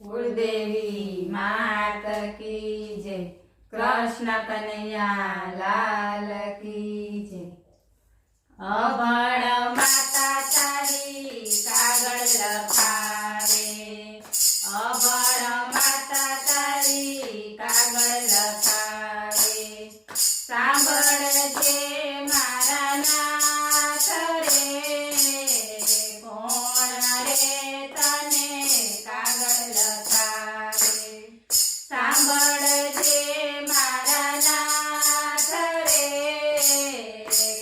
कुलदेवी मात की जय। कृष्ण कन्हैया लाल की जय। अभण माता तारी कागळ लखावे, अभण माता तारी कागळ लखावे। सांभळजे मारा नाथ रे, कोण रे तने कागळ लखावे। सांभळजे मारा नाथ रे,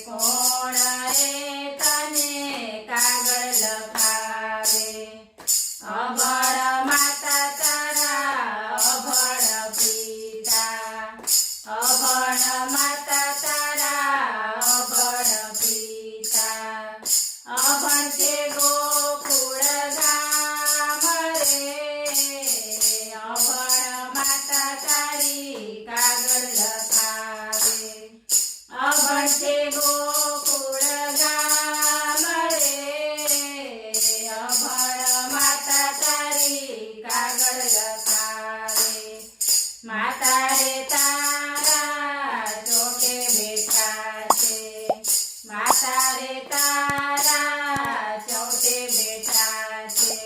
कोण रे तने कागळ लखावे। अभण माता तारा अभण पिता, अभण माता तारा अभण पिता। अभण ते गोकुळ गाम रे, अभण माता तारी कागळ लखावे। अभण ते गोकुळ गाम रे, अभण माता तारी कागळ लखावे। माता रे तारा ચોટે બેઠા છે, માતા રે તારા ચોટે બેઠા છે।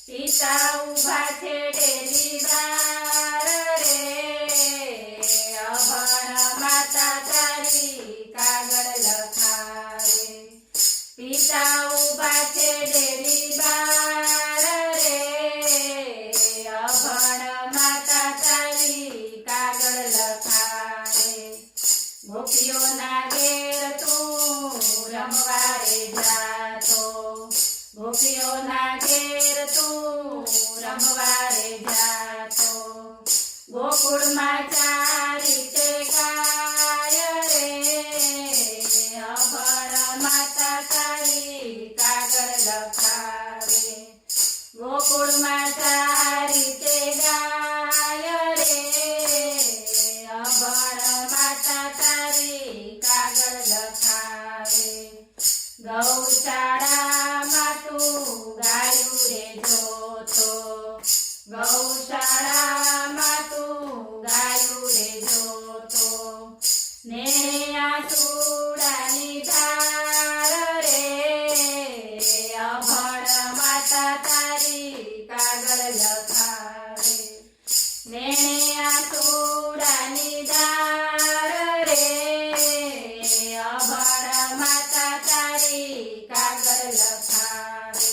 પિતા ઊભા છે ડેલી બાર રે, અભણ માતા તારી કાગળ લખાવે। પિતા ઊભા છે ડેલી બાર રે, અભણ માતા તારી કાગળ લખાવે। ગોપીઓના ઘેર તું રમવા રે જાતો, ગોપીઓના ઘેર તું રમવા રે જાતો। ગોકુળમાં ચારી તે ગાય રે, અભણ માતા તારી કાગળ લખાવે। ગોકુળમાં ચારી તે ગાય રે, અભણ માતા તારી કાગળ લખાવે। ગૌશાળામાં તું ગાયું રે જોતો, ગૌશાળામાં તું ગાયું રે જોતો। નેણે આસુડાની ધાર રે, અભણ માતા તારી કાગળ લખાવે। નેણે આસુડાની ધાર રે, અભણ માતા તારી કાગળ લખાવે।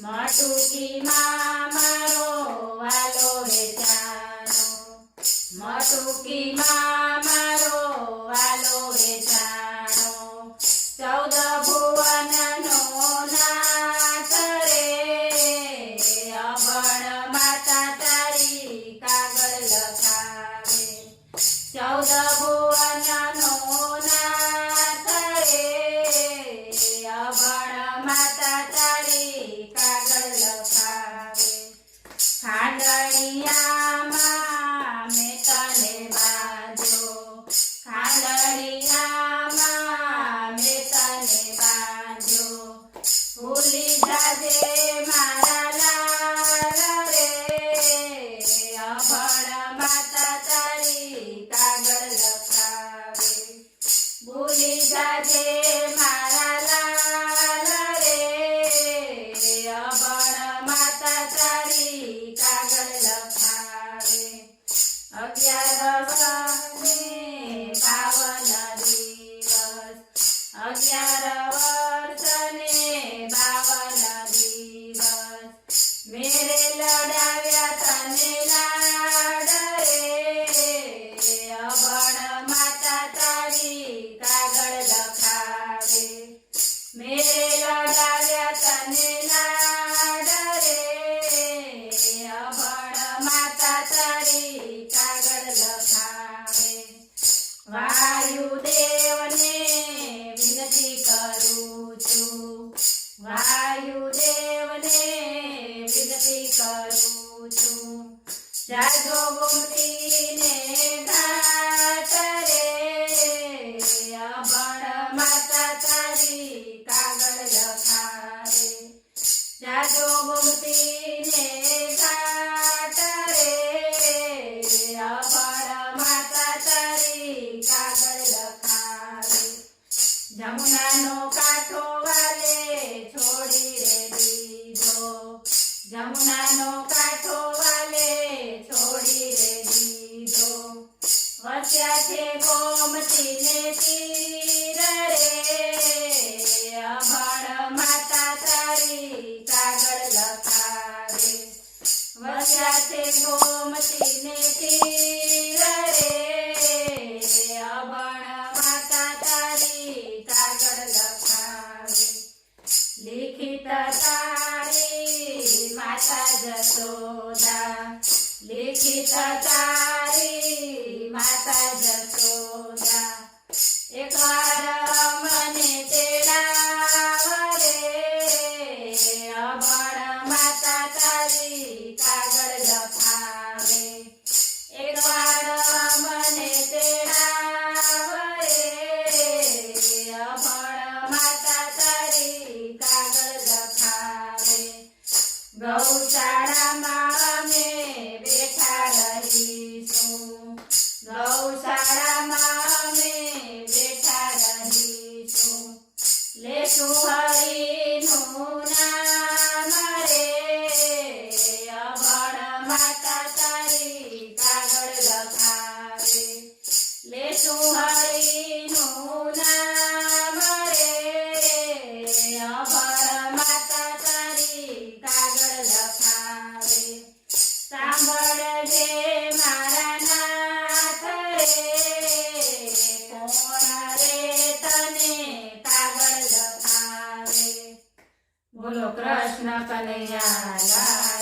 મટુકીમાં મારો વાલો રે જાનો, મટુકીમાં મારો વાલો રે જાનો। 14 ભુવનનો નાથ રે, અભણ માતા તારી કાગળ લખાવે। 14 ભુવનનો નાથ રે, અભણ માતા તારી કાગળ લખાવે। ખાંડણિયામાં મેં તને બાંધ્યો, ખાંડણિયામાં મેં તને બાંધ્યો। ભૂલી જાજે મારા લાલ રે, અભણ માતા તારી કાગળ લખાવે। ભૂલી જાજે મારા લાલ રે, અભણ માતા તારી કાગળ લખાવે। 11 વર્ષને પાવન દિવસ, 11 વર્ષને પાવન દિવસ। મેરે લડાવ્યા તને લાડ રે, અભણ માતા તારી કાગળ લખાવે। મેરે લડાવ્યા તને લાડ રે, અભણ માતા તારી કાગળ લખાવે। વાયુદેવને વિનતી કરું છું, વાયુદેવને વિનતી કરું છું। જાજો ગોમતીને ઘાટ રે, અભણ માતા તારી કાગળ લખાવે। જાજો ગોમતીને ઘાટ લિખિત તારી માતા જશોદા લિખિત તારી માતા જશોદા એકવાર મને તેડાવ રે અભણ માતા તારી કાગળ લખાવે એકવાર મને તેડાવ રે અભણ માતા તારી કાગળ લખાવે ગૌશાળામાં અમે બેઠા રહીશું ગૌશાળામાં અમે બેઠા રહીશું લેશું હરિનું નામ રે અભણ માતા તારી કાગળ લખાવે લેશું હરિનું નામ રે અભણ માતા તારી કાગળ લખાવે સાંભળજે મારા નાથ રે કોણ રે તને કાગળ લખાવે બોલો કૃષ્ણ કનૈયા લાલ